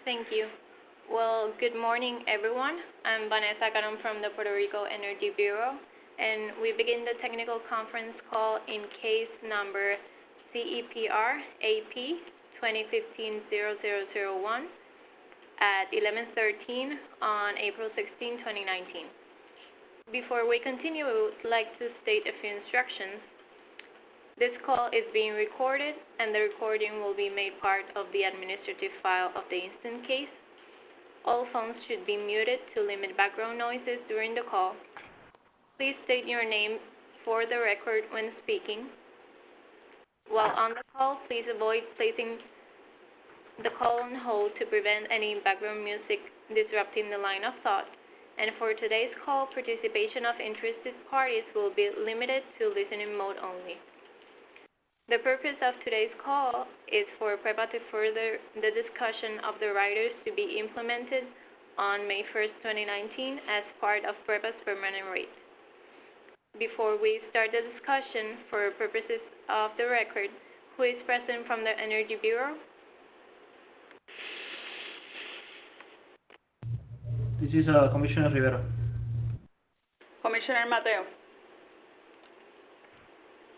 Thank you. Well, good morning, everyone. I'm Vanessa Caron from the Puerto Rico Energy Bureau, and we begin the technical conference call in case number CEPR-AP-2015-0001 at 11:13 on April 16, 2019. Before we continue, we would like to state a few instructions. This call is being recorded, and the recording will be made part of the administrative file of the instant case. All phones should be muted to limit background noises during the call. Please state your name for the record when speaking. While on the call, please avoid placing the call on hold to prevent any background music disrupting the line of thought. And for today's call, participation of interested parties will be limited to listening mode only. The purpose of today's call is for PREPA to further the discussion of the riders to be implemented on May 1st, 2019 as part of PREPA's permanent rate. Before we start the discussion, for purposes of the record, who is present from the Energy Bureau? This is Commissioner Rivera. Commissioner Mateo.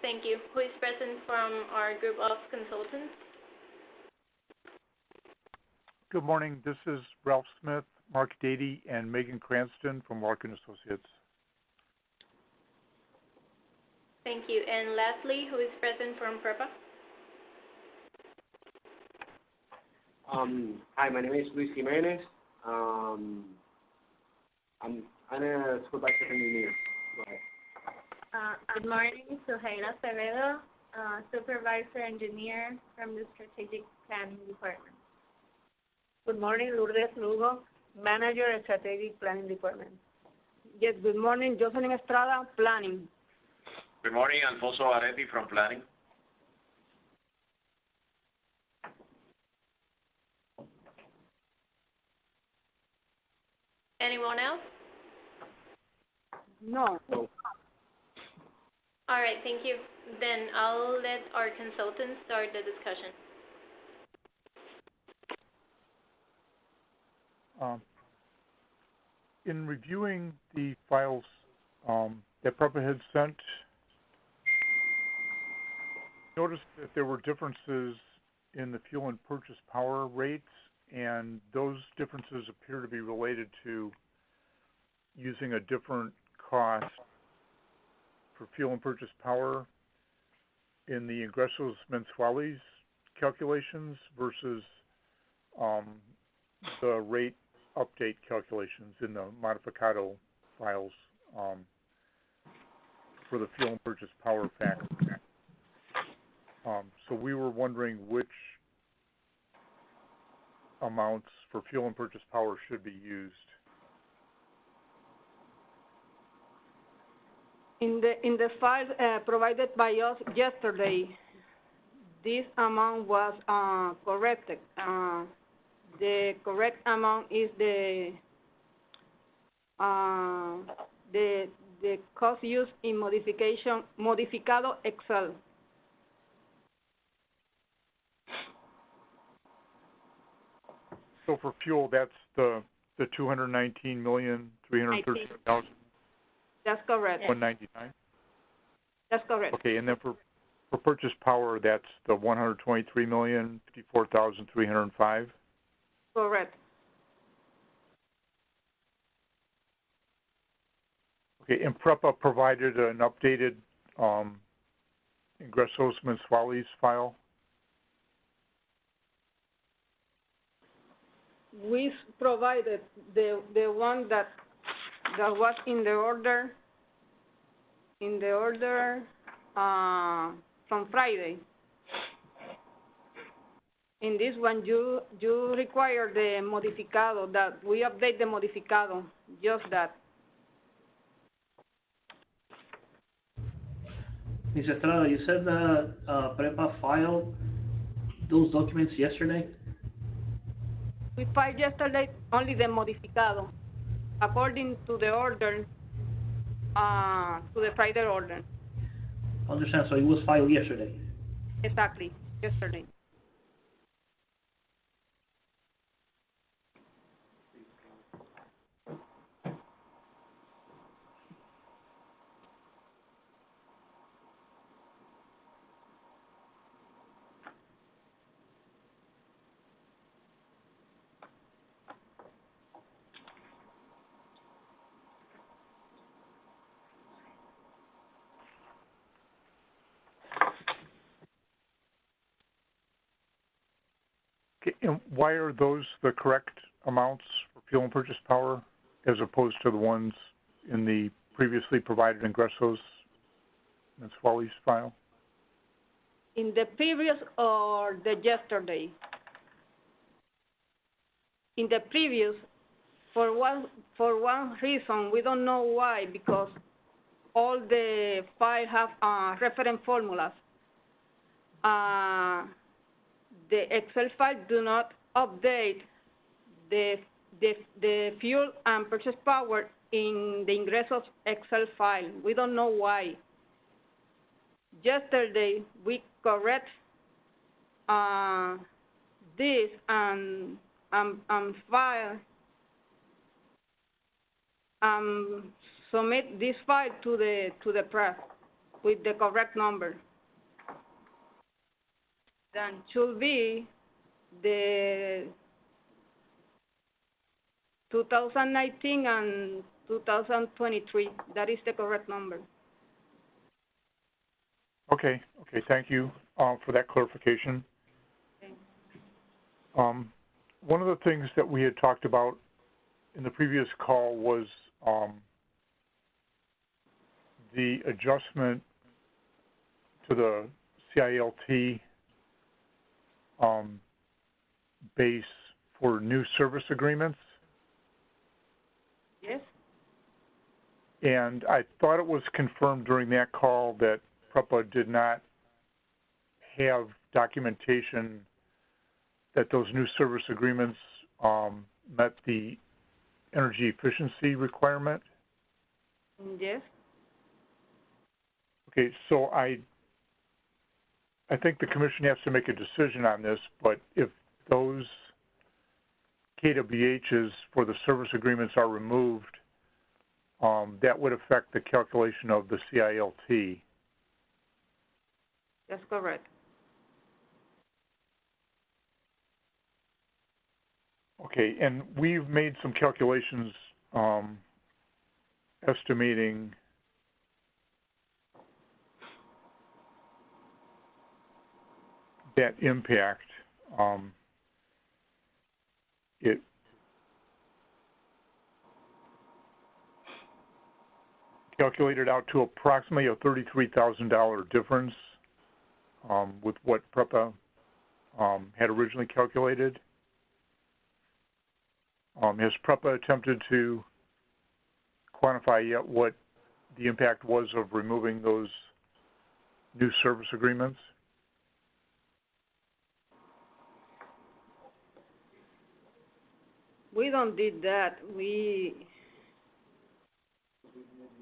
Thank you. Who is present from our group of consultants? Good morning. This is Ralph Smith, Mark Dady, and Megan Cranston from Larkin Associates. Thank you. And lastly, who is present from PREPA? Hi, my name is Luis Jimenez. I'm a supervisor engineer. Go ahead. Good morning, Suheila Acevedo, Supervisor Engineer from the Strategic Planning Department. Good morning, Lourdes Lugo, Manager, Strategic Planning Department. Yes, good morning, Jocelyn Estrada, Planning. Good morning, Alfonso Aretti from Planning. Anyone else? No. All right, thank you. Then I'll let our consultants start the discussion. In reviewing the files that PREPA had sent, noticed that there were differences in the fuel and purchase power rates, and those differences appear to be related to using a different cost for fuel and purchase power in the ingresos mensuales calculations versus the rate update calculations in the modificado files for the fuel and purchase power factor. So we were wondering which amounts for fuel and purchase power should be used. In the file provided by us yesterday, this amount was corrected. The correct amount is the cost used in modificado Excel. So for fuel, that's the 219,313,000. That's correct. 199. That's correct. Okay, and then for purchase power, that's the 123,054,305. Correct. Okay, and PREPA provided an updated ingresos mensuales file. We provided the one that was in the order from Friday. In this one, you require the modificado, that we update the modificado, just that. Ms. Estrada, you said that PREPA filed those documents yesterday? We filed yesterday only the modificado, according to the order, to the Friday order. Understand, so it was filed yesterday? Exactly, yesterday. Okay, and why are those the correct amounts for fuel and purchase power as opposed to the ones in the previously provided ingressos and Swaley's file? In the previous or the yesterday? In the previous, for one reason, we don't know why, because all the files have reference formulas. The Excel file do not update the fuel and purchase power in the ingressos Excel file. We don't know why. Yesterday, we correct this and file submit this file to the press with the correct number. Then should be the 2019 and 2023. That is the correct number. Okay, thank you for that clarification. Okay. One of the things that we had talked about in the previous call was the adjustment to the CILT base for new service agreements. Yes. And I thought it was confirmed during that call that PREPA did not have documentation that those new service agreements met the energy efficiency requirement. Yes. Okay, so I think the commission has to make a decision on this, but if those KWHs for the service agreements are removed, that would affect the calculation of the CILT. That's correct. Okay, and we've made some calculations estimating that impact. It calculated out to approximately a $33,000 difference with what PREPA had originally calculated. Has PREPA attempted to quantify yet what the impact was of removing those new service agreements? We don't did that. We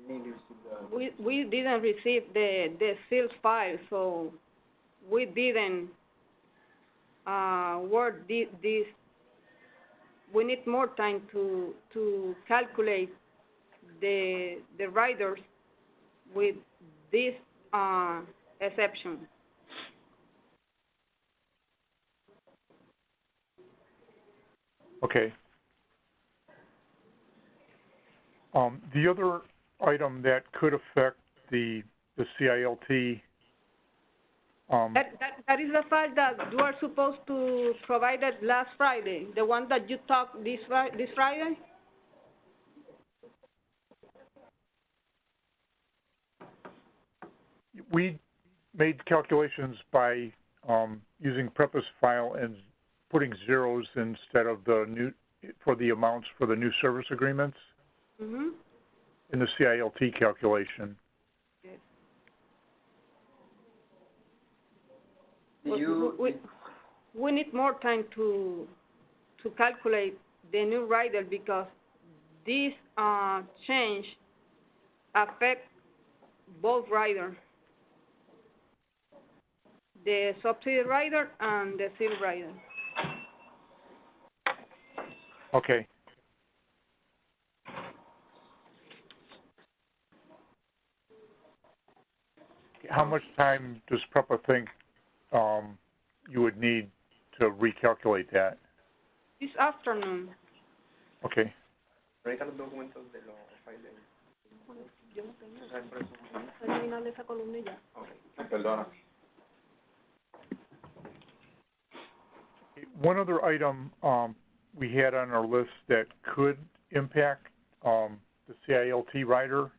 didn't receive the sales file, so we didn't work this. We need more time to calculate the riders with this exception. Okay. The other item that could affect the CILT. That is the file that you are supposed to provide it last Friday, the one that you talked this Friday? We made calculations by using PREPA's file and putting zeros instead of for the amounts for the new service agreements in the CILT calculation. Yes. We need more time to calculate the new rider because this change affects both riders, the subsidy rider and the seal rider. Okay. How much time does PREPA think you would need to recalculate that? This afternoon. Okay. one other item we had on our list that could impact the CILT rider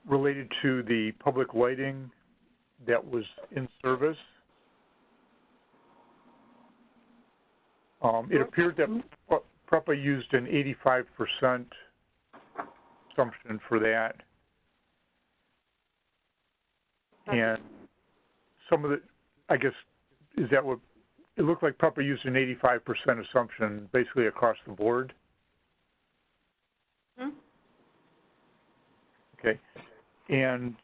related to the public lighting that was in service. It appeared that PREPA used an 85% assumption for that. And some of the, I guess, is that what, it looked like PREPA used an 85% assumption basically across the board. Okay. And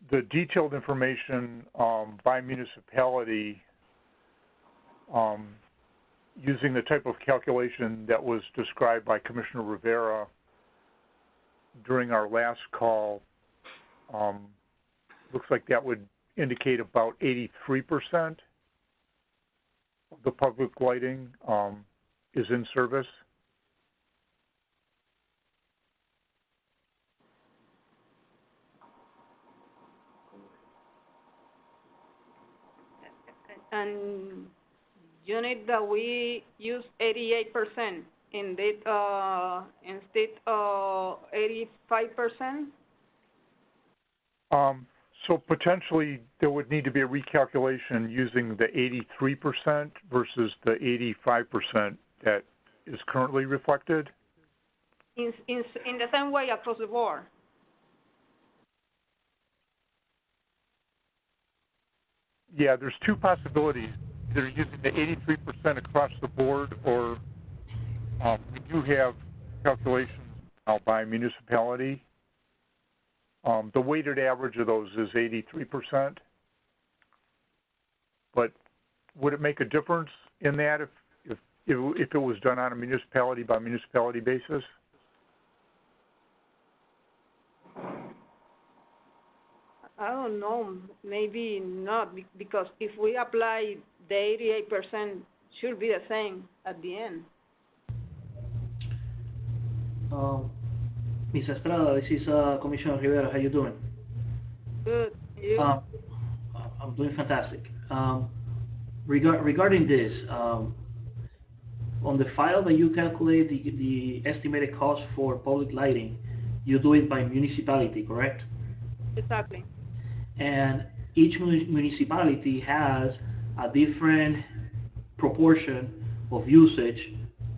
the detailed information by municipality using the type of calculation that was described by Commissioner Rivera during our last call, looks like that would indicate about 83% of the public lighting is in service. And unit that we use 88% instead 85%. So potentially there would need to be a recalculation using the 83% versus the 85% that is currently reflected. In the same way across the board. Yeah, there's two possibilities. Either using the 83% across the board, or we do have calculations now by municipality. The weighted average of those is 83%. But would it make a difference in that if it was done on a municipality by municipality basis? I don't know, maybe not, because if we apply the 88%, should be the same at the end. Ms. Estrada, this is Commissioner Rivera. How you doing? Good. You? I'm doing fantastic. Regarding this, on the file that you calculate the estimated cost for public lighting, you do it by municipality, correct? Exactly. And each municipality has a different proportion of usage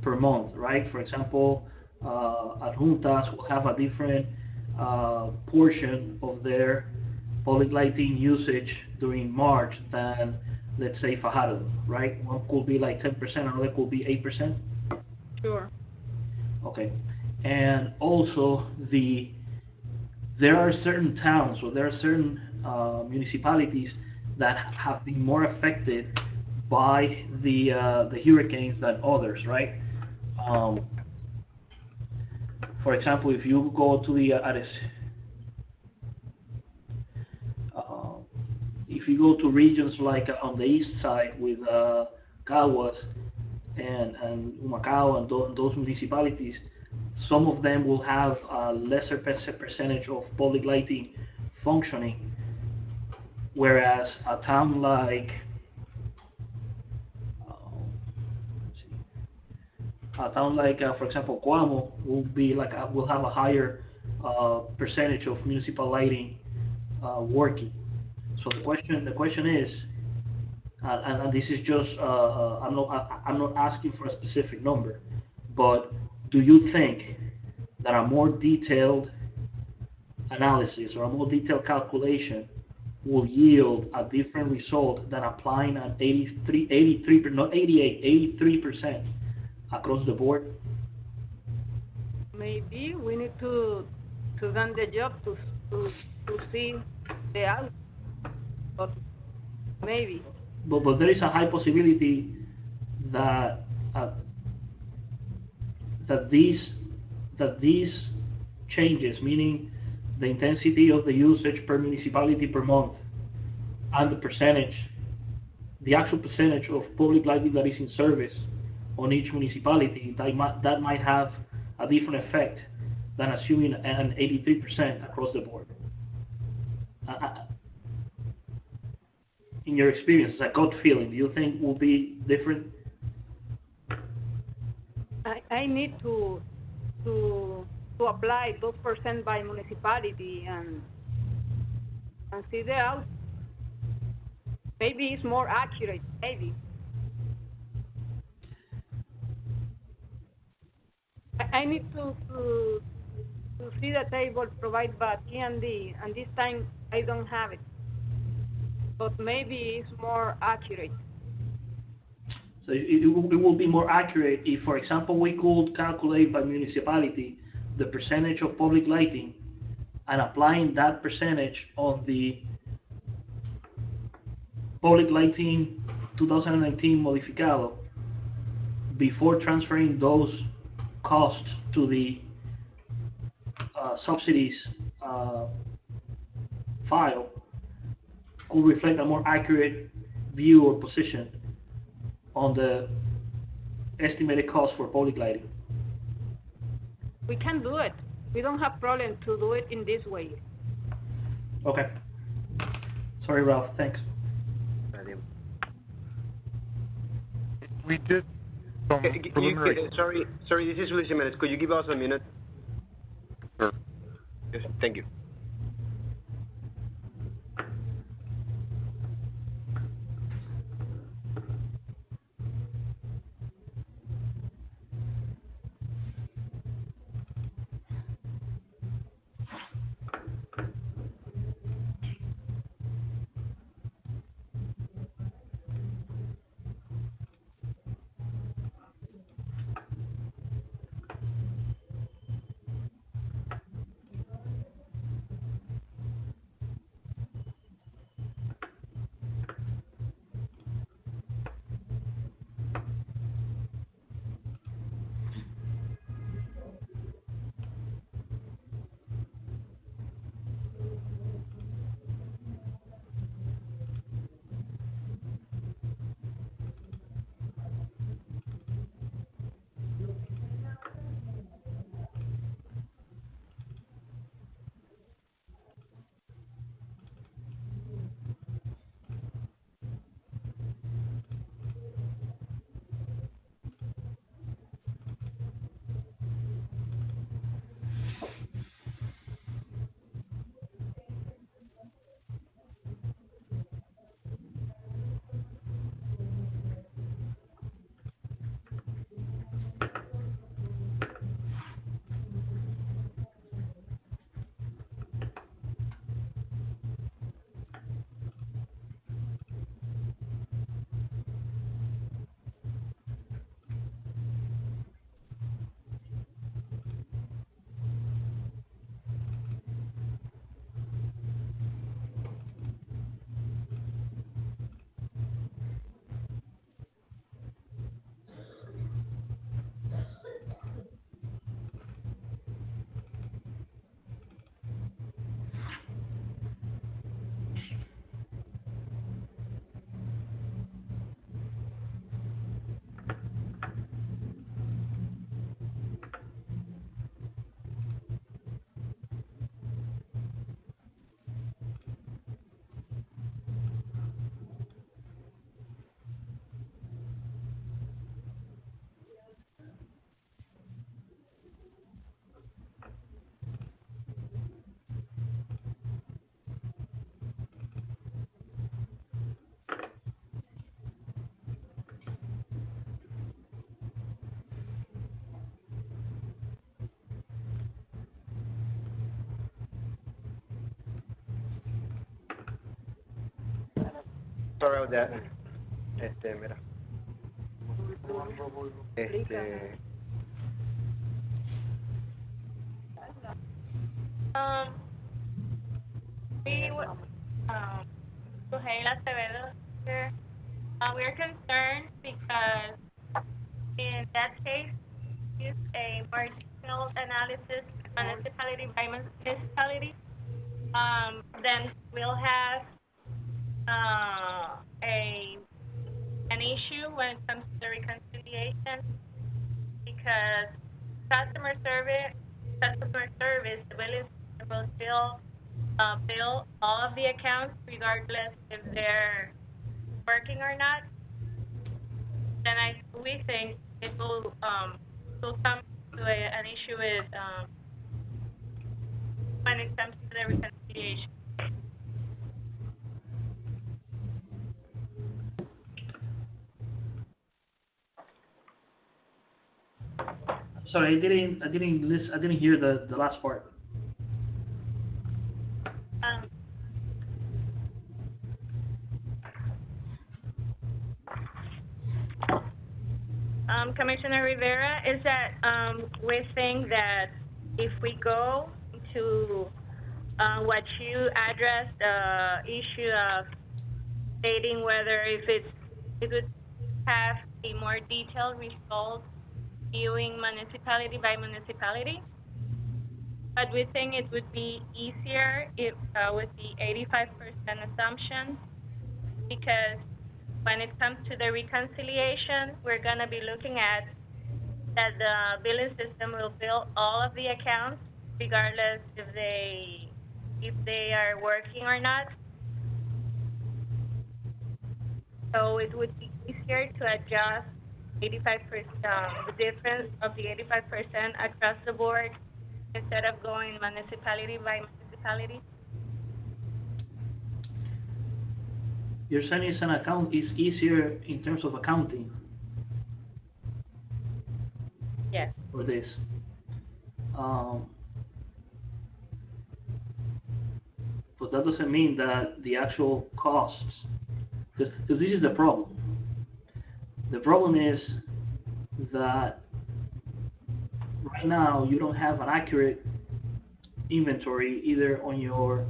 per month, right? For example, Adjuntas will have a different portion of their public lighting usage during March than, let's say, Fajardo, right? One could be like 10%, another could be 8%. Sure. Okay. And also, there are certain towns, or there are certain municipalities that have been more affected by the hurricanes than others, right? For example, if you go to the if you go to regions like on the east side with Caguas and Humacao and those municipalities, some of them will have a lesser percentage of public lighting functioning, whereas a town like for example, Coamo will have a higher percentage of municipal lighting working. So the question is, and this is just I'm not asking for a specific number, but do you think that a more detailed analysis or a more detailed calculation will yield a different result than applying an 83% across the board? Maybe we need to done the job to see the outcome. But maybe. But there is a high possibility that these changes, meaning the intensity of the usage per municipality per month, and the actual percentage of public lighting that is in service on each municipality, that might have a different effect than assuming an 83% across the board. in your experience, as a gut feeling, do you think will be different? I need to apply those percent by municipality and see the out. Maybe it's more accurate. Maybe I need to see the table provided by T&D, and this time I don't have it. But maybe it's more accurate. So it will be more accurate if, for example, we could calculate by municipality the percentage of public lighting and applying that percentage on the public lighting 2019 modificado before transferring those costs to the subsidies file could reflect a more accurate view or position on the estimated cost for public lighting. We can do it. We don't have problem to do it in this way. Okay. Sorry, Ralph. Thanks. We did some preliminary. Sorry, this is Luis Jimenez. Could you give us a minute? Sure. Yes, thank you. Sorry about that. Mira. Suheila Acevedo here. We're concerned because in that case, use a more detailed analysis municipality by municipality. Then we'll have an issue when it comes to the reconciliation because customer service, the billing will still bill all of the accounts regardless if they're working or not, then we think it will come to an issue with when it comes to the reconciliation. Sorry, I didn't hear the last part. Commissioner Rivera, is that we think that if we go to what you addressed, the issue of stating whether if it would have a more detailed result viewing municipality by municipality, but we think it would be easier if with the 85% assumption, because when it comes to the reconciliation, we're going to be looking at that the billing system will bill all of the accounts, regardless if they are working or not. So it would be easier to adjust 85%, the difference of the 85% across the board, instead of going municipality by municipality. You're saying it's easier in terms of accounting? Yes. For this. But that doesn't mean that the actual costs, because this is the problem. The problem is that right now you don't have an accurate inventory either on your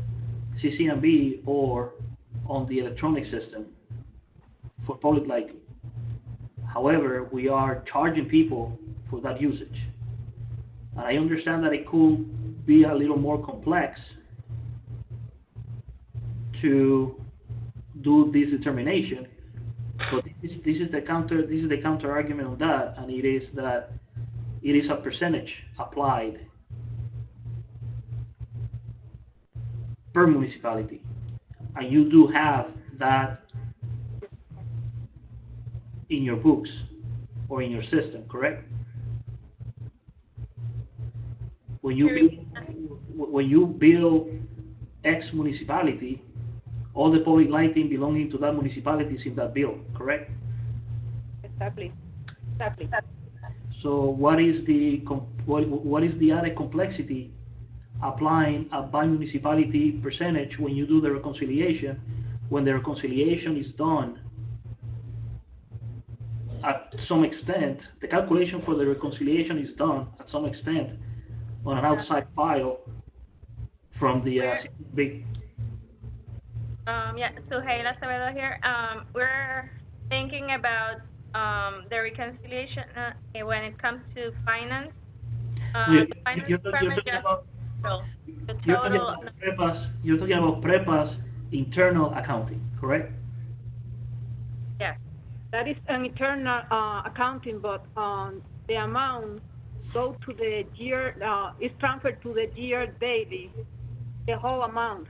CCNB or on the electronic system for public lighting. However, we are charging people for that usage. And I understand that it could be a little more complex to do this determination, but this is the counter argument on that, and it is that it is a percentage applied per municipality, and you do have that in your books or in your system, correct? When you bill X municipality, all the public lighting belonging to that municipality is in that bill, correct? Exactly. So what is the added complexity applying a by municipality percentage when you do the reconciliation, when the reconciliation is done at some extent, the calculation for the reconciliation is done at some extent on an outside file from the big. Yeah, so Hayla Acevedo here. We're thinking about the reconciliation when it comes to finance. The finance department You're talking about PREPA's internal accounting, correct? Yes. That is an internal accounting, but the amount go to the year, is transferred to the year daily, the whole amount,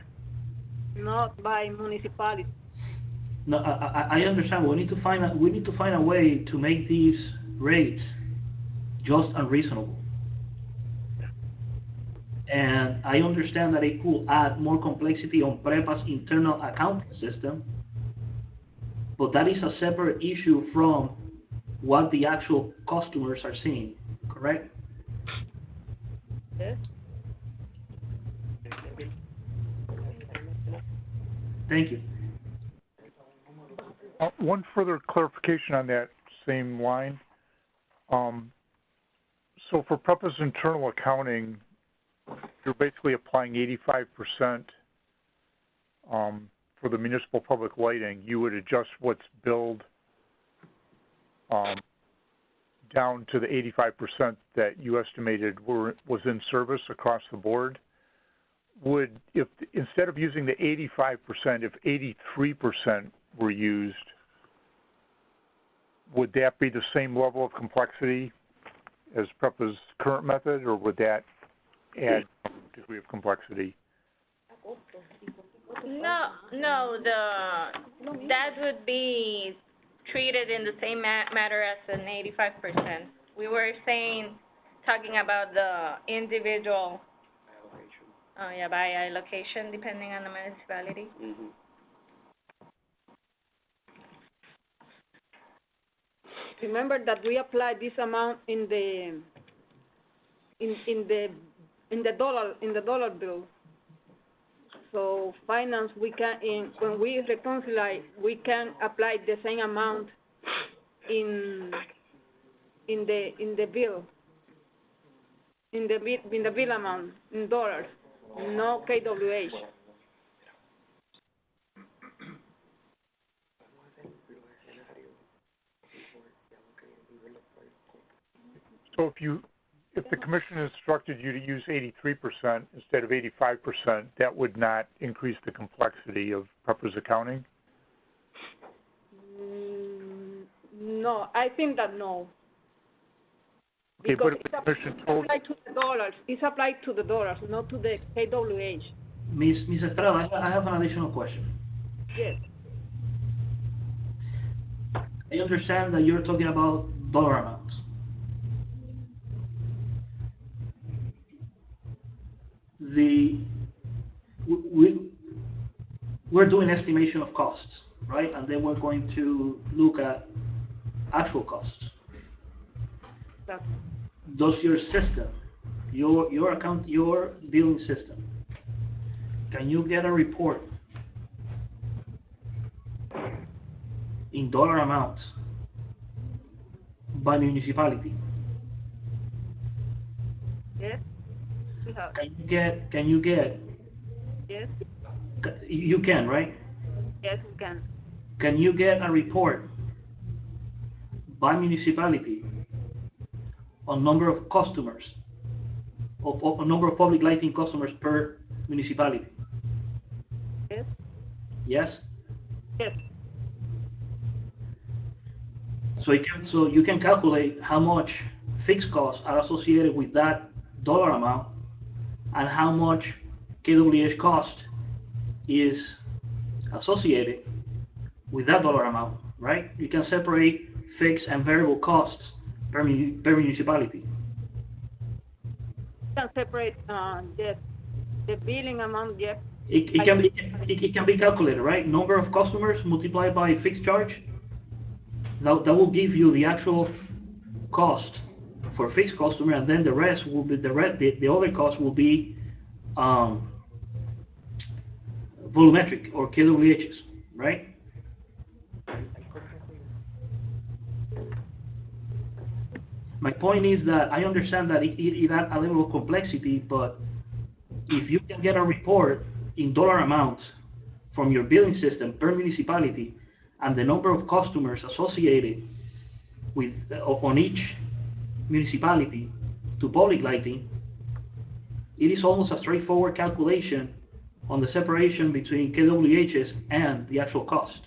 not by municipality. No, I understand. We need to find a way to make these rates just and reasonable. And I understand that it could add more complexity on PREPA's internal accounting system, but that is a separate issue from what the actual customers are seeing, correct? Yes. Thank you. One further clarification on that same line. So for PREPA's internal accounting, you're basically applying 85% for the municipal public lighting. You would adjust what's billed down to the 85% that you estimated was in service across the board. Would, if instead of using the 85%, if 83% were used, would that be the same level of complexity as PREPA's current method, or would that add a degree of complexity? No, that would be treated in the same matter as an 85%. We were talking about the individual, by allocation, depending on the municipality. Mm-hmm. Remember that we applied this amount in the dollar bill. So finance, when we reconcile, we can apply the same amount in the bill amount in dollars, no KWH. So if the commission instructed you to use 83% instead of 85%, that would not increase the complexity of PEPRA's accounting? No, I think that no. Okay, Because but if the commission told... It's applied to the dollars, not to the KWH. Ms. Estrada, I have an additional question. Yes. I understand that you're talking about dollar amounts. We're doing estimation of costs, right? And then we're going to look at actual costs. Does your system, your billing system, can you get a report in dollar amounts by municipality? Yes. Can you get? Yes. You can, right? Yes, we can. Can you get a report by municipality on number of customers, of number of public lighting customers per municipality? Yes. Yes? Yes. So you can calculate how much fixed costs are associated with that dollar amount and how much KWH cost is associated with that dollar amount, right? You can separate fixed and variable costs per municipality. You can separate the billing amount, yes. It can be calculated, right? Number of customers multiplied by fixed charge. That will give you the actual cost for fixed customer, and then the rest will be the other cost will be volumetric or KWHs, right? My point is that I understand that it adds a level of complexity, but if you can get a report in dollar amounts from your billing system per municipality and the number of customers associated with on each municipality to public lighting, it is almost a straightforward calculation on the separation between KWHs and the actual cost.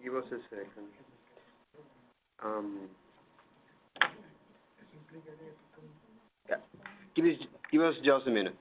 Give us a second. Yeah. Give us just a minute.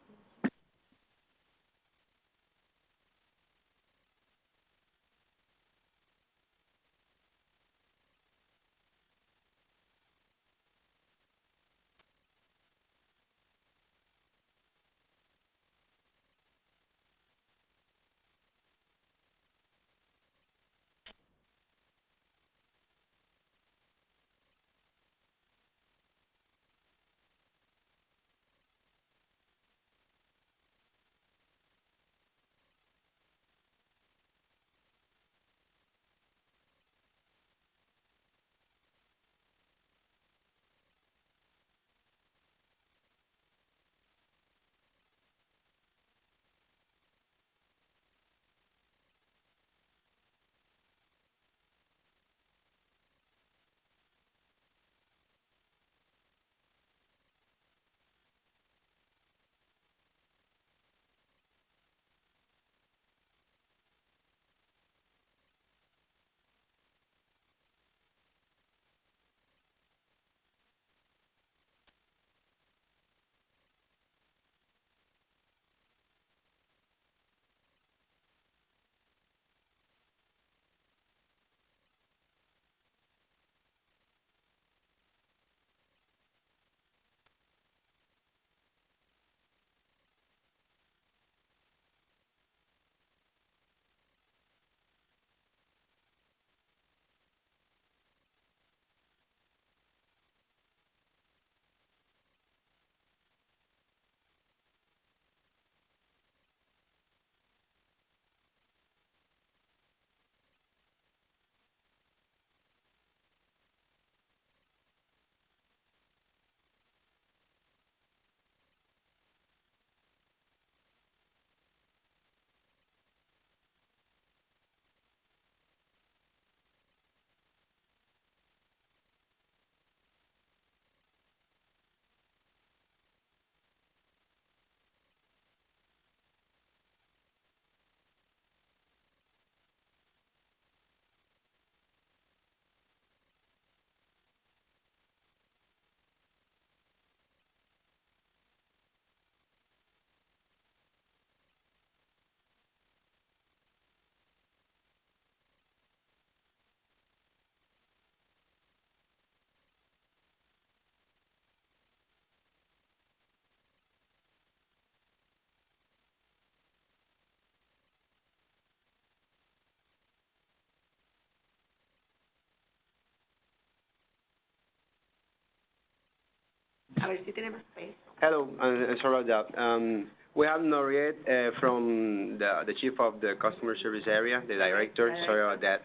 ver si tiene más peso. Hello, and sorry about that. We have Noriet from the chief of the customer service area, the director. Sorry about that.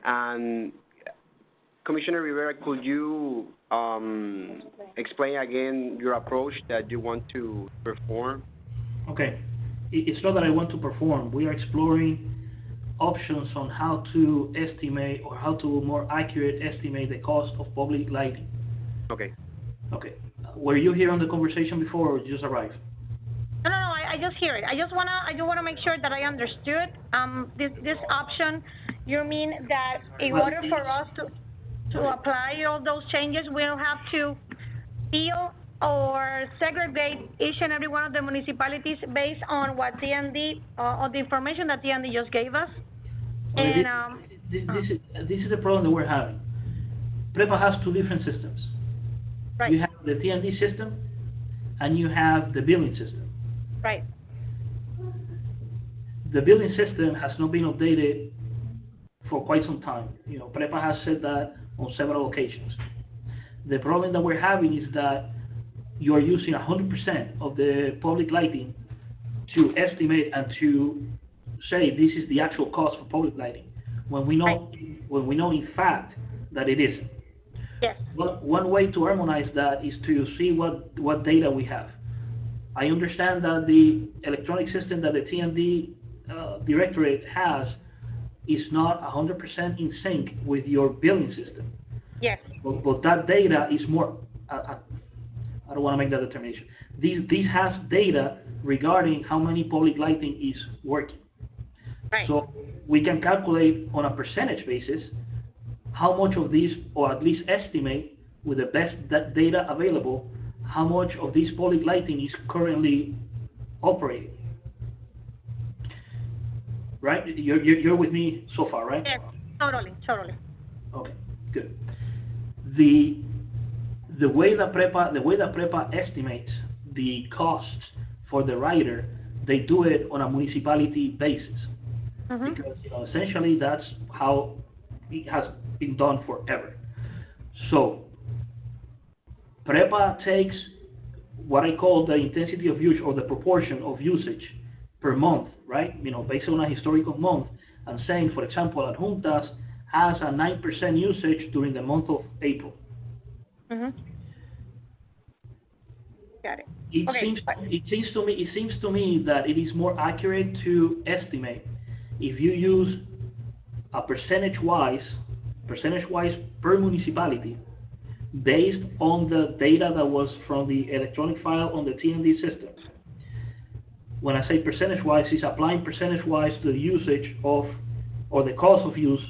And Commissioner Rivera, could you explain again your approach that you want to perform? Okay. It's not that I want to perform. We are exploring options on how to estimate or how to more accurate estimate the cost of public lighting. Okay. Okay. Were you here on the conversation before or just arrived? No, I just hear it. I just wanna make sure that I understood. This option, you mean that in order for us to apply all those changes, we'll have to deal or segregate each and every one of the municipalities based on what TND, on the information that TND just gave us? Okay, And, this is the problem that we're having. PREPA has two different systems. right, You have the TND system and you have the billing system. right, The billing system has not been updated for quite some time. You know, PREPA has said that on several occasions. The problem that we're having is that you are using 100% of the public lighting to estimate and to say this is the actual cost for public lighting, when we know in fact that it isn't. yes, One way to harmonize that is to see what data we have. I understand that the electronic system that the TND directorate has is not 100% in sync with your billing system. yes, But that data is more, I don't want to make that determination. This has data regarding how many public lighting is working. right, So we can calculate on a percentage basis how much of these, or at least estimate with the best data available, how much of this public lighting is currently operating. Right? You're with me so far, right? yes, totally. Okay, good. The way that PREPA estimates the costs for the rider, they do it on a municipality basis. Mm-hmm. Because essentially that's how it has been done forever. So PREPA takes what I call the intensity of use or the proportion of usage per month, right? Based on a historical month, and saying, for example, Adjuntas has a 9% usage during the month of April. Mm-hmm. Got it. It seems to me that it is more accurate to estimate if you use a percentage-wise per municipality based on the data that was from the electronic file on the TND system. When I say percentage-wise, it's applying percentage-wise to the usage of, or the cost of use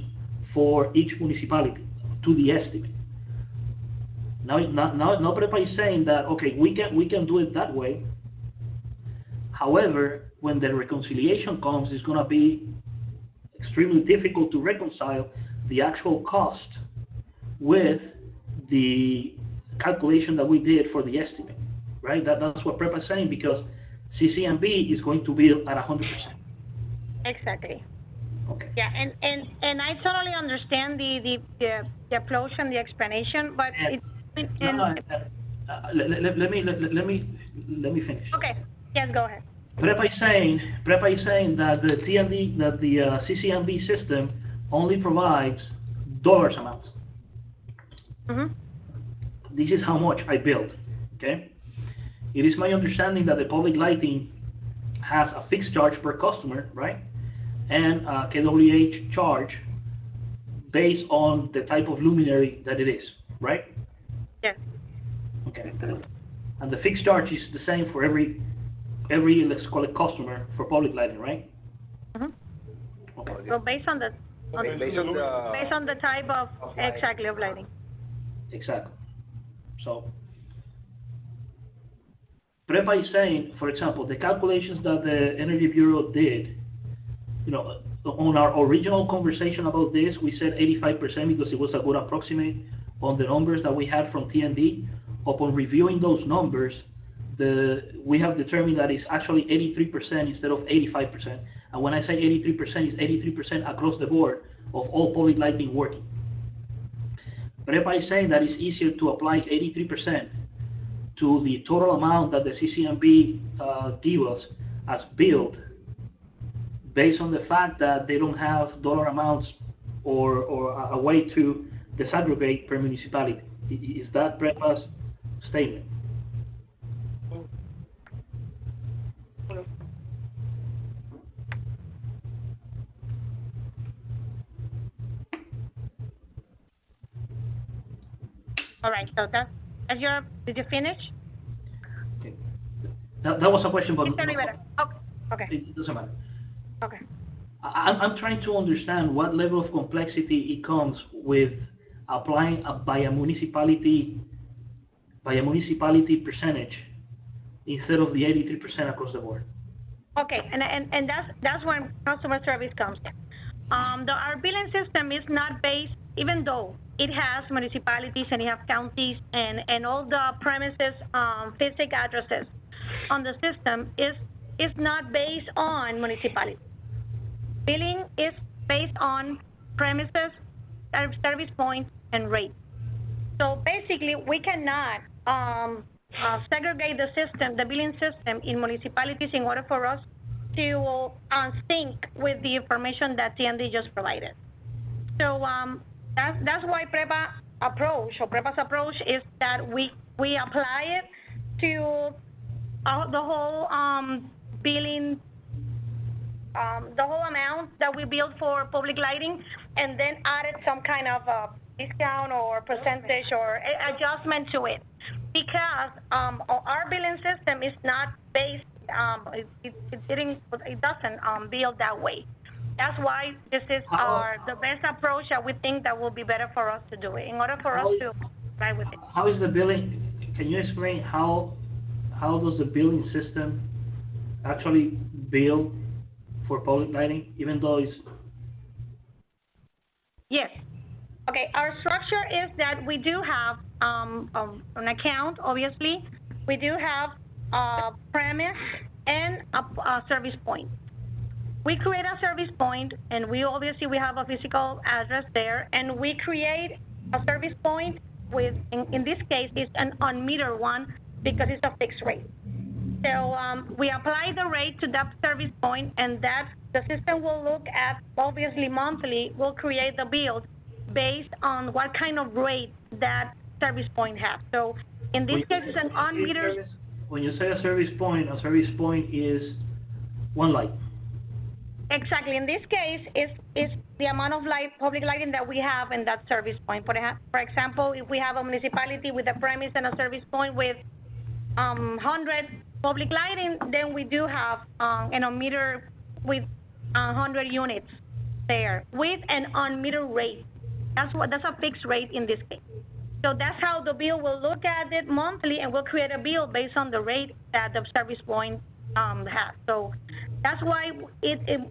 for each municipality to the estimate. Now PREPA is saying that, okay, we can do it that way. However, when the reconciliation comes, it's going to be extremely difficult to reconcile the actual cost with the calculation that we did for the estimate, right? That's what PREPA is saying, because CCMB is going to be at 100%. Exactly. Okay. Yeah, and I totally understand the approach and the explanation, but let me finish. Okay. Yes, go ahead. PREPA is saying that the TND, that the CCMB system only provides dollars amounts. Mm-hmm. This is how much I built. Okay. It is my understanding that the public lighting has a fixed charge per customer, right? And a KWH charge based on the type of luminary that it is, right? Yes. Okay. And the fixed charge is the same for every let's call it customer for public lighting, right? Mm-hmm. Okay. So based on the type of exactly of lighting. Exactly. So PREPA is saying, for example, the calculations that the Energy Bureau did, on our original conversation about this, we said 85% because it was a good approximate on the numbers that we had from TND. Upon reviewing those numbers, we have determined that it's actually 83% instead of 85%. And when I say 83%, it's 83% across the board of all public lighting working. PREPA is saying that it's easier to apply 83% to the total amount that the CCMB give us as billed, based on the fact that they don't have dollar amounts or a way to disaggregate per municipality. Is that PREPA's statement? All right, so that's did you finish? Okay. That was a question, but Mr. Rivera. Okay. It doesn't matter. Okay. I'm trying to understand what level of complexity it comes with applying by a municipality percentage instead of the 83% across the board. Okay, and that's when customer service comes in. Our billing system is not based, even though it has municipalities and it has counties and all the premises, physical addresses on the system is not based on municipality. Billing is based on premises, service points, and rate. So basically, we cannot segregate the system, the billing system, in municipalities in order for us to sync with the information that TND just provided. So that's why PREPA's approach is that we apply it to the whole billing, the whole amount that we bill for public lighting, and then added some kind of discount or percentage or adjustment to it, because our billing system is not based. It doesn't bill that way. That's why this is the best approach that we think that will be better for us to do it in order for us to try with it. How is the billing? Can you explain how does the billing system actually bill for public lighting, even though it's... Yes. Okay, our structure is that we do have an account, obviously. We do have a premise and a service point. We create a service point, and we have a physical address there, and we create a service point with, in this case, it's an on-meter one because it's a fixed rate. So we apply the rate to that service point, and that the system will look at, obviously monthly, will create the bill based on what kind of rate that service point has. So in this case, it's an on-meter. When you say a service point is one light. Exactly. In this case, it's the amount of public lighting that we have in that service point. For example, if we have a municipality with a premise and a service point with 100 public lighting, then we do have an on-meter with 100 units there with an on-meter rate. That's a fixed rate in this case. So that's how the bill will look at it monthly, and we'll create a bill based on the rate that the service point has. So that's why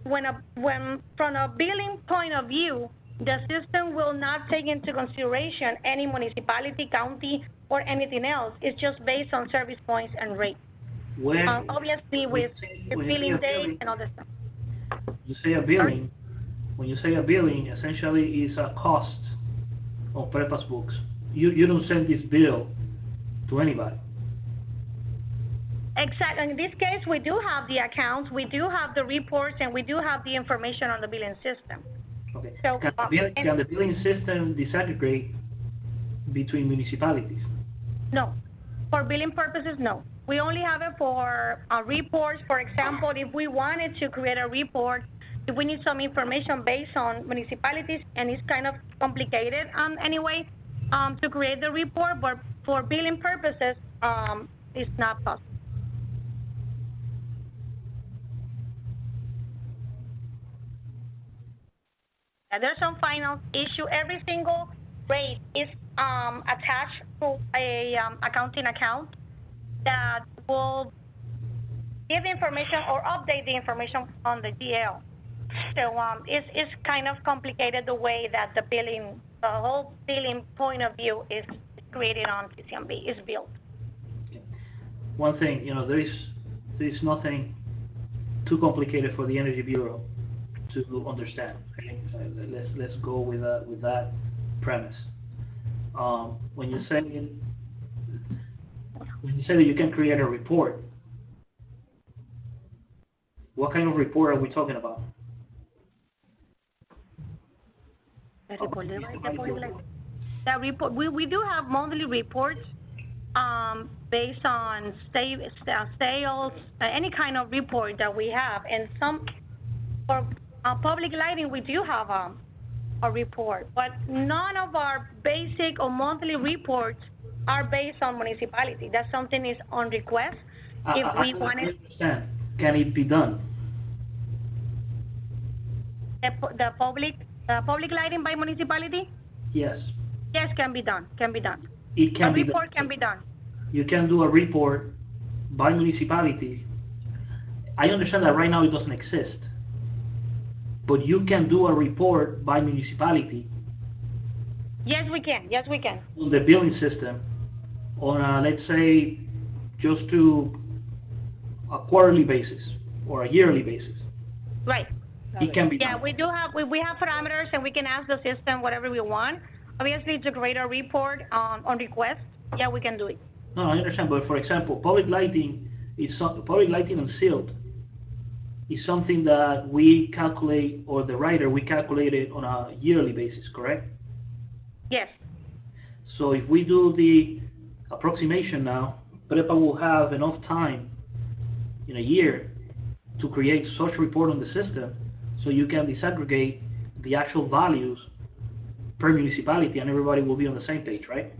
when from a billing point of view, the system will not take into consideration any municipality, county, or anything else. It's just based on service points and rate. Obviously, with the billing date and all that stuff. You say a billing. When you say a billing, essentially is a cost on PREPA's books. You don't send this bill to anybody. Exactly. In this case, we do have the accounts, we do have the reports, and we do have the information on the billing system. Okay. So, can the billing system disaggregate between municipalities? No. For billing purposes, no. We only have it for reports. For example, if we wanted to create a report, if we need some information based on municipalities, and it's kind of complicated anyway, to create the report, but for billing purposes, it's not possible. There's some final issue. Every single rate is attached to a accounting account that will give information or update the information on the GL. So it's kind of complicated the way that the whole billing point of view is created on CCMB, is built. One thing, there is nothing too complicated for the Energy Bureau to understand. Okay? Let's go with that premise. When you say that you can create a report, what kind of report are we talking about? The report, we do have monthly reports, based on sales, any kind of report that we have. And some, for public lighting, we do have a report, but none of our basic or monthly reports are based on municipality. That's something is on request. If we want to understand, can it be done? The public lighting by municipality? Yes. Yes, can be done. Can be done. It can a be report done. can be done. You can do a report by municipality. I understand that right now it doesn't exist, but you can do a report by municipality. Yes, we can. Yes, we can. On the billing system, on a, let's say, just to a quarterly basis or a yearly basis. Right. It can be Yeah, done. we do have, we have parameters, and we can ask the system whatever we want. Obviously, to create a report on request, yeah, we can do it. No, I understand, but for example, public lighting and sealed is something that we calculate, or the writer, we calculate it on a yearly basis, correct? Yes. So if we do the approximation now, PREPA will have enough time in a year to create such report on the system, so you can disaggregate the actual values per municipality, and everybody will be on the same page, right?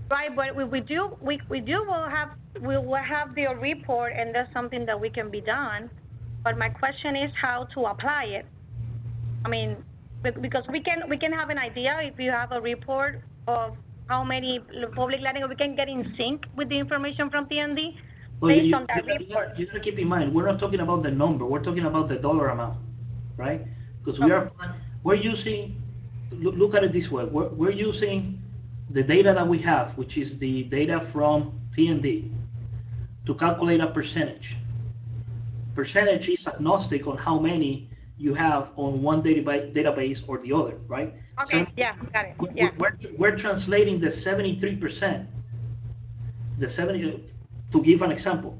Right, but we will have the report, and that's something that we can be done. But my question is how to apply it. I mean, because we can have an idea if you have a report of how many public lighting, we can get in sync with the information from TND based on that report. You gotta keep in mind, we're not talking about the number, we're talking about the dollar amount, right? Because we're using, look at it this way, we're using the data that we have, which is the data from TND, to calculate a percentage. Percentage is agnostic on how many you have on one database or the other, right? Okay, So yeah, got it. Yeah. we're translating the 73%, to give an example,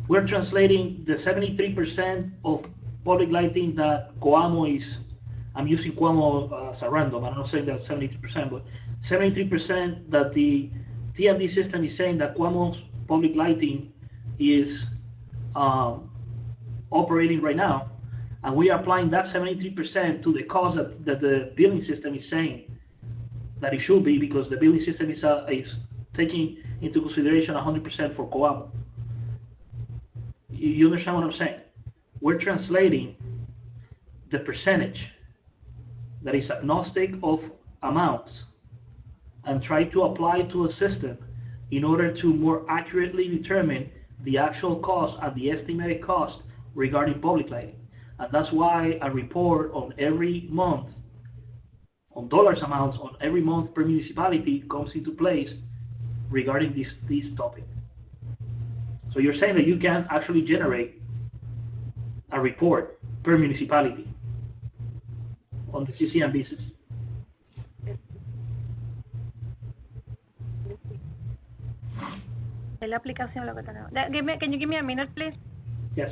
we're translating the 73% of public lighting that Coamo is, I'm using Coamo as a random, I'm not saying that 73%, but 73% that the TND system is saying that Coamo's public lighting is operating right now, and we are applying that 73% to the cost that the billing system is saying that it should be, because the billing system is taking into consideration 100% for Coamo. You understand what I'm saying? We're translating the percentage that is agnostic of amounts and try to apply to a system in order to more accurately determine the actual cost and the estimated cost regarding public lighting. And that's why a report on every month, on dollars amounts on every month per municipality, comes into place regarding this topic. So you're saying that you can actually generate a report per municipality on the CCMB system. La aplicación lo que tenemos. Can you give me a minute, please? Yes.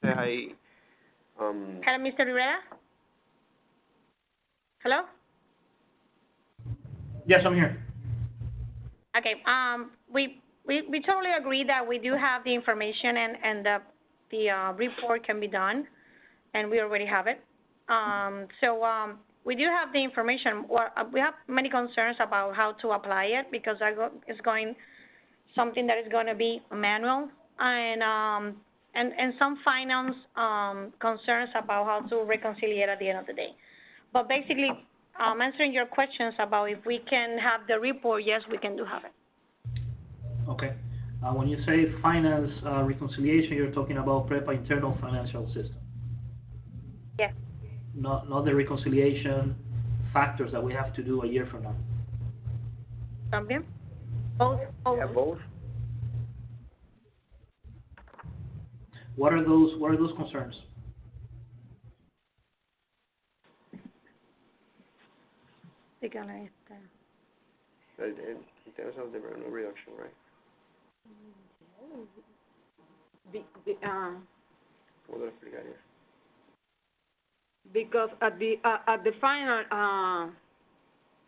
say hi. Hello, Mr. Rivera? Hello? Yes, I'm here. Okay, we totally agree that we do have the information and the report can be done, and we already have it. We do have the information. We have many concerns about how to apply it because it's something that is going to be manual, and some finance concerns about how to reconcile it at the end of the day. But basically, answering your questions about if we can have the report, yes, we can do have it. Okay. When you say finance reconciliation, you're talking about PREPA internal financial system. Yes. Not the reconciliation factors that we have to do a year from now. También? Both. Yeah, both. What are those concerns? In terms of the revenue reduction, right? Because at the final,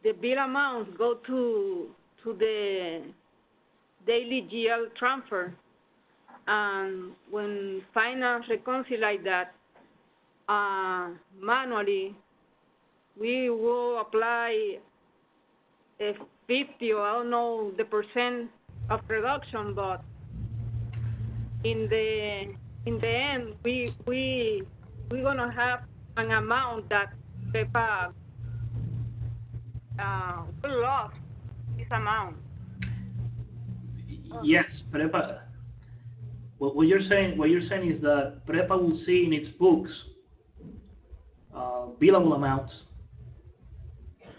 the bill amounts go to the daily GL transfer, and when finance reconcile that manually, we will apply a 50 or I don't know the percent of reduction, but in the end, we're gonna have an amount that PREPA will lose this amount. Yes, PREPA. What you're saying is that PREPA will see in its books billable amounts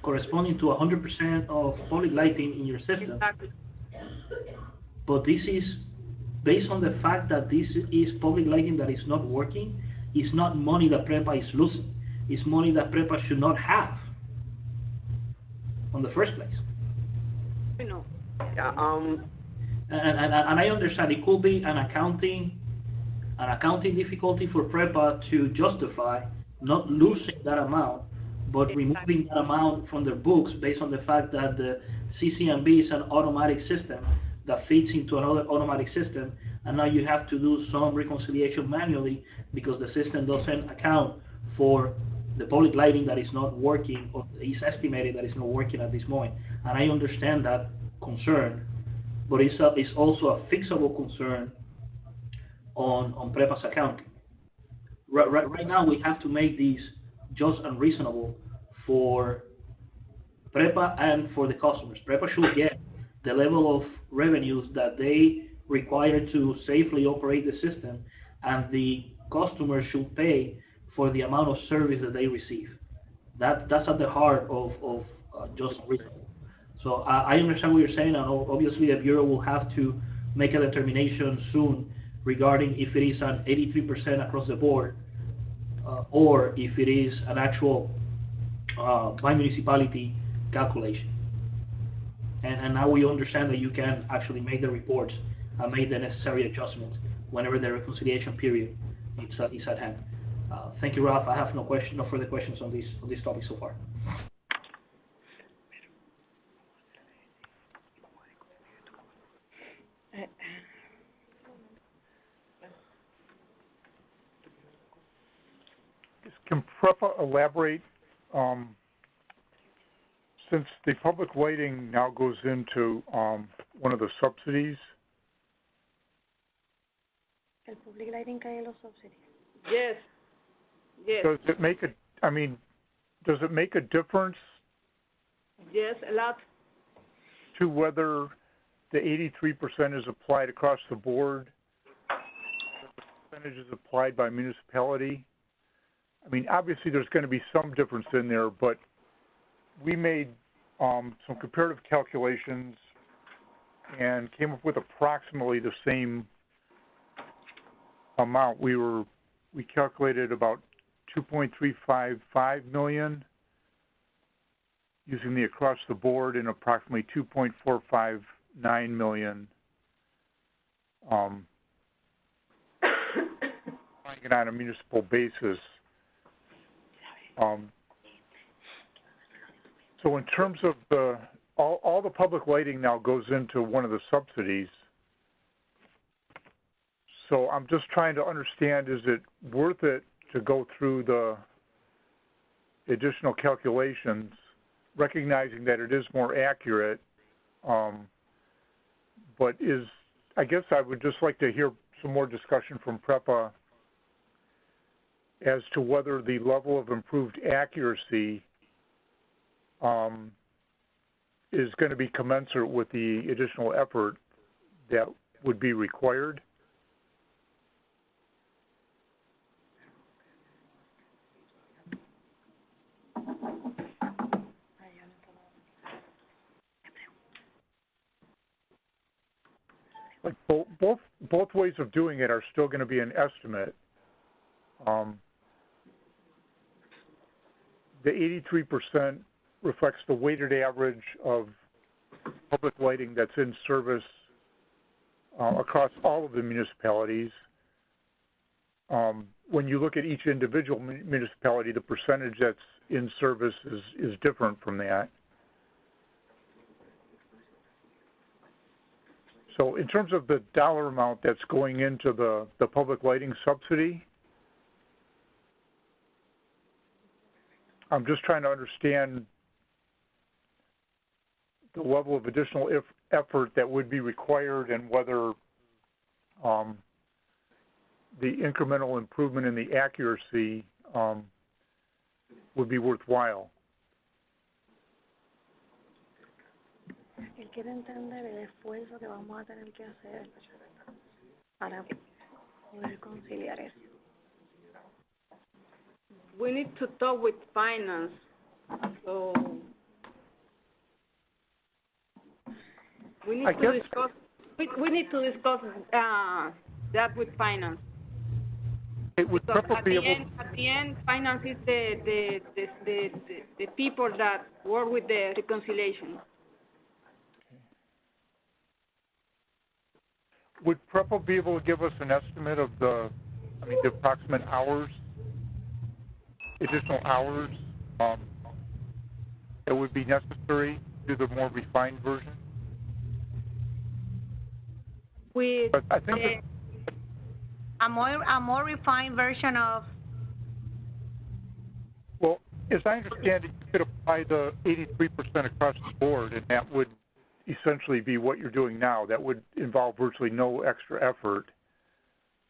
corresponding to 100% of public lighting in your system. Exactly. But this is based on the fact that this is public lighting that is not working. It's not money that PREPA is losing. It's money that PREPA should not have in the first place. You know. Yeah. And I understand it could be an accounting difficulty for PREPA to justify not losing that amount, but removing that amount from their books based on the fact that the CCMB is an automatic system that feeds into another automatic system, and now you have to do some reconciliation manually because the system doesn't account for the public lighting that is not working or is estimated that is not working at this moment. And I understand that concern, but it's also a fixable concern on PREPA's accounting. Right now we have to make these just and reasonable for PREPA and for the customers. PREPA should get the level of revenues that they require to safely operate the system, and the customers should pay for the amount of service that they receive. That's at the heart of just and reasonable. So I understand what you're saying, and obviously the Bureau will have to make a determination soon regarding if it is an 83% across the board, or if it is an actual by municipality calculation. And now we understand that you can actually make the reports and make the necessary adjustments whenever the reconciliation period is at hand. Thank you, Ralph. I have no further questions on this topic so far. Can PREPA elaborate, since the public lighting now goes into one of the subsidies? El public lighting cae en los subsidies. Yes. Yes. Does it make a difference? Yes, a lot. To whether the 83% is applied across the board, the percentage is applied by municipality? I mean, obviously there's going to be some difference in there, but we made some comparative calculations and came up with approximately the same amount. We calculated about $2.355 million using the across the board and approximately $2.459 million on applying it on a municipal basis. So in terms of all the public lighting now goes into one of the subsidies. So I'm just trying to understand, is it worth it to go through the additional calculations, recognizing that it is more accurate, but I guess I would just like to hear some more discussion from PREPA as to whether the level of improved accuracy is going to be commensurate with the additional effort that would be required. Like both ways of doing it are still going to be an estimate. The 83% reflects the weighted average of public lighting that's in service across all of the municipalities. When you look at each individual municipality, the percentage that's in service is different from that. So in terms of the dollar amount that's going into the public lighting subsidy, I'm just trying to understand the level of additional effort that would be required and whether the incremental improvement in the accuracy would be worthwhile. Él quiere entender el esfuerzo que vamos a tener que hacer para poder conciliar eso. We need to talk with finance, so we need to discuss. We need to discuss that with finance. It would probably at the end, finance is the people that work with the reconciliation. Would PREPA be able to give us an estimate of the approximate hours, additional hours that would be necessary to do the more refined version? With but I think a more refined version of. Well, as I understand it, you could apply the 83% across the board, and that would essentially be what you're doing now. That would involve virtually no extra effort.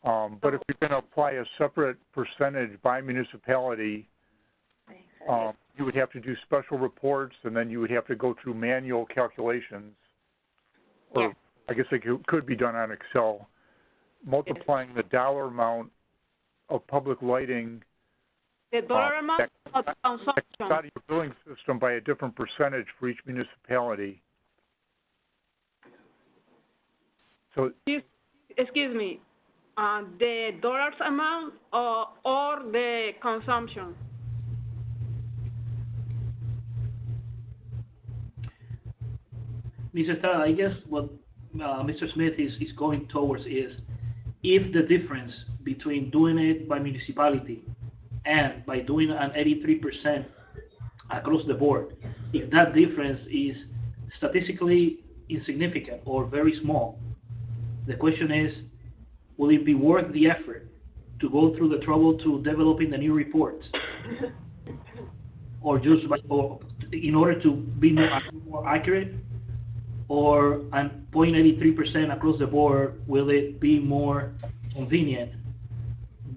But if you're going to apply a separate percentage by municipality, you would have to do special reports, and then you would have to go through manual calculations. Or Yes. I guess it could be done on Excel, multiplying the dollar amount of public lighting. The dollar amount of consumption. Out of your billing system by a different percentage for each municipality. So, excuse me, the dollars amount or the consumption? Mr. Estrada, I guess what Mr. Smith is going towards is if the difference between doing it by municipality and by doing an 83% across the board, if that difference is statistically insignificant or very small, the question is, will it be worth the effort to go through the trouble to developing the new reports, or just in order to be more accurate, or at 0.83% across the board, will it be more convenient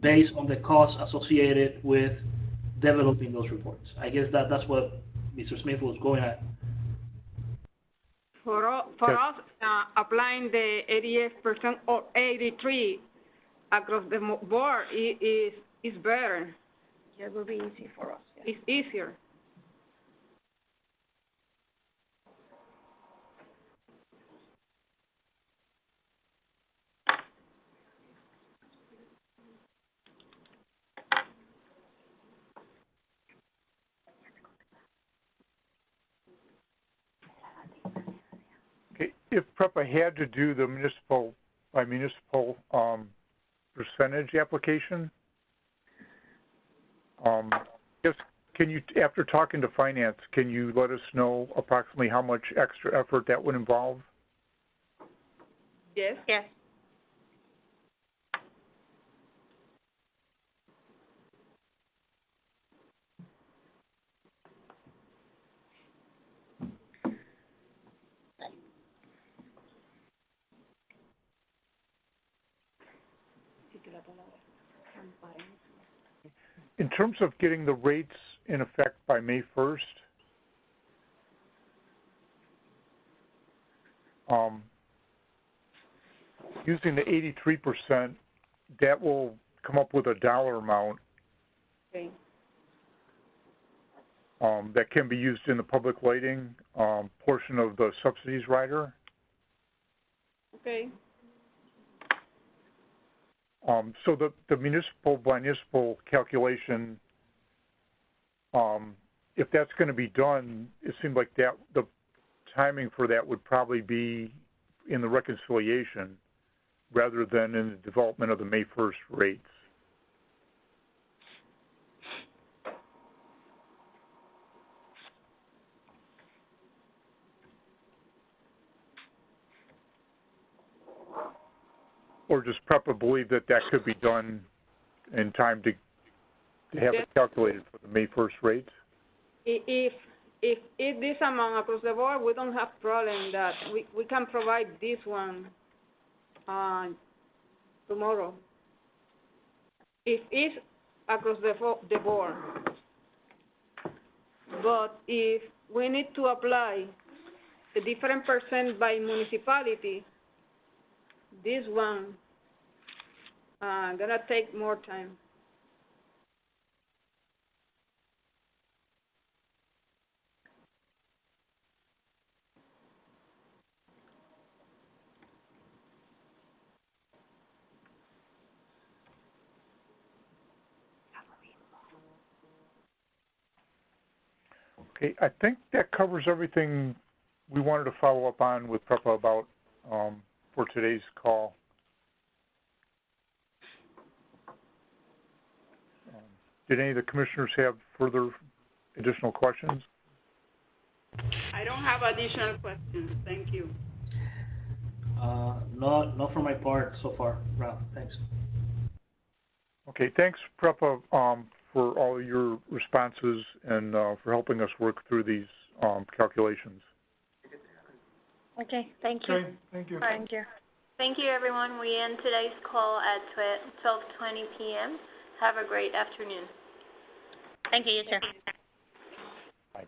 based on the costs associated with developing those reports? I guess that's what Mr. Smith was going at. For us, applying the 88% or 83% across the board is better. Yeah, it will be easy for us. It's easier. if PREPA had to do the municipal by municipal percentage application. Just, can you, after talking to finance, can you let us know approximately how much extra effort that would involve? Yes? Yes. In terms of getting the rates in effect by May 1st, using the 83%, that will come up with a dollar amount Okay. That can be used in the public lighting portion of the subsidies rider. Okay. So the municipal by municipal calculation, if that's going to be done, it seemed like that the timing for that would probably be in the reconciliation rather than in the development of the May 1st rates. Or does PREPA believe that that could be done in time to have it calculated for the May 1st rates? If this amount across the board, we don't have problem that we can provide this one tomorrow. If it's across the board, but if we need to apply a different percent by municipality, this one gonna take more time. Okay, I think that covers everything we wanted to follow up on with PREPA about for today's call. Did any of the commissioners have further additional questions? I don't have additional questions. Thank you. Not for my part so far, Ralph. Thanks. Okay, thanks, PREPA, for all your responses and for helping us work through these calculations. Okay, thank you. Okay, thank you. Thank you. Thank you, everyone. We end today's call at 12:20 p.m. Have a great afternoon. Thank you, you too. Bye.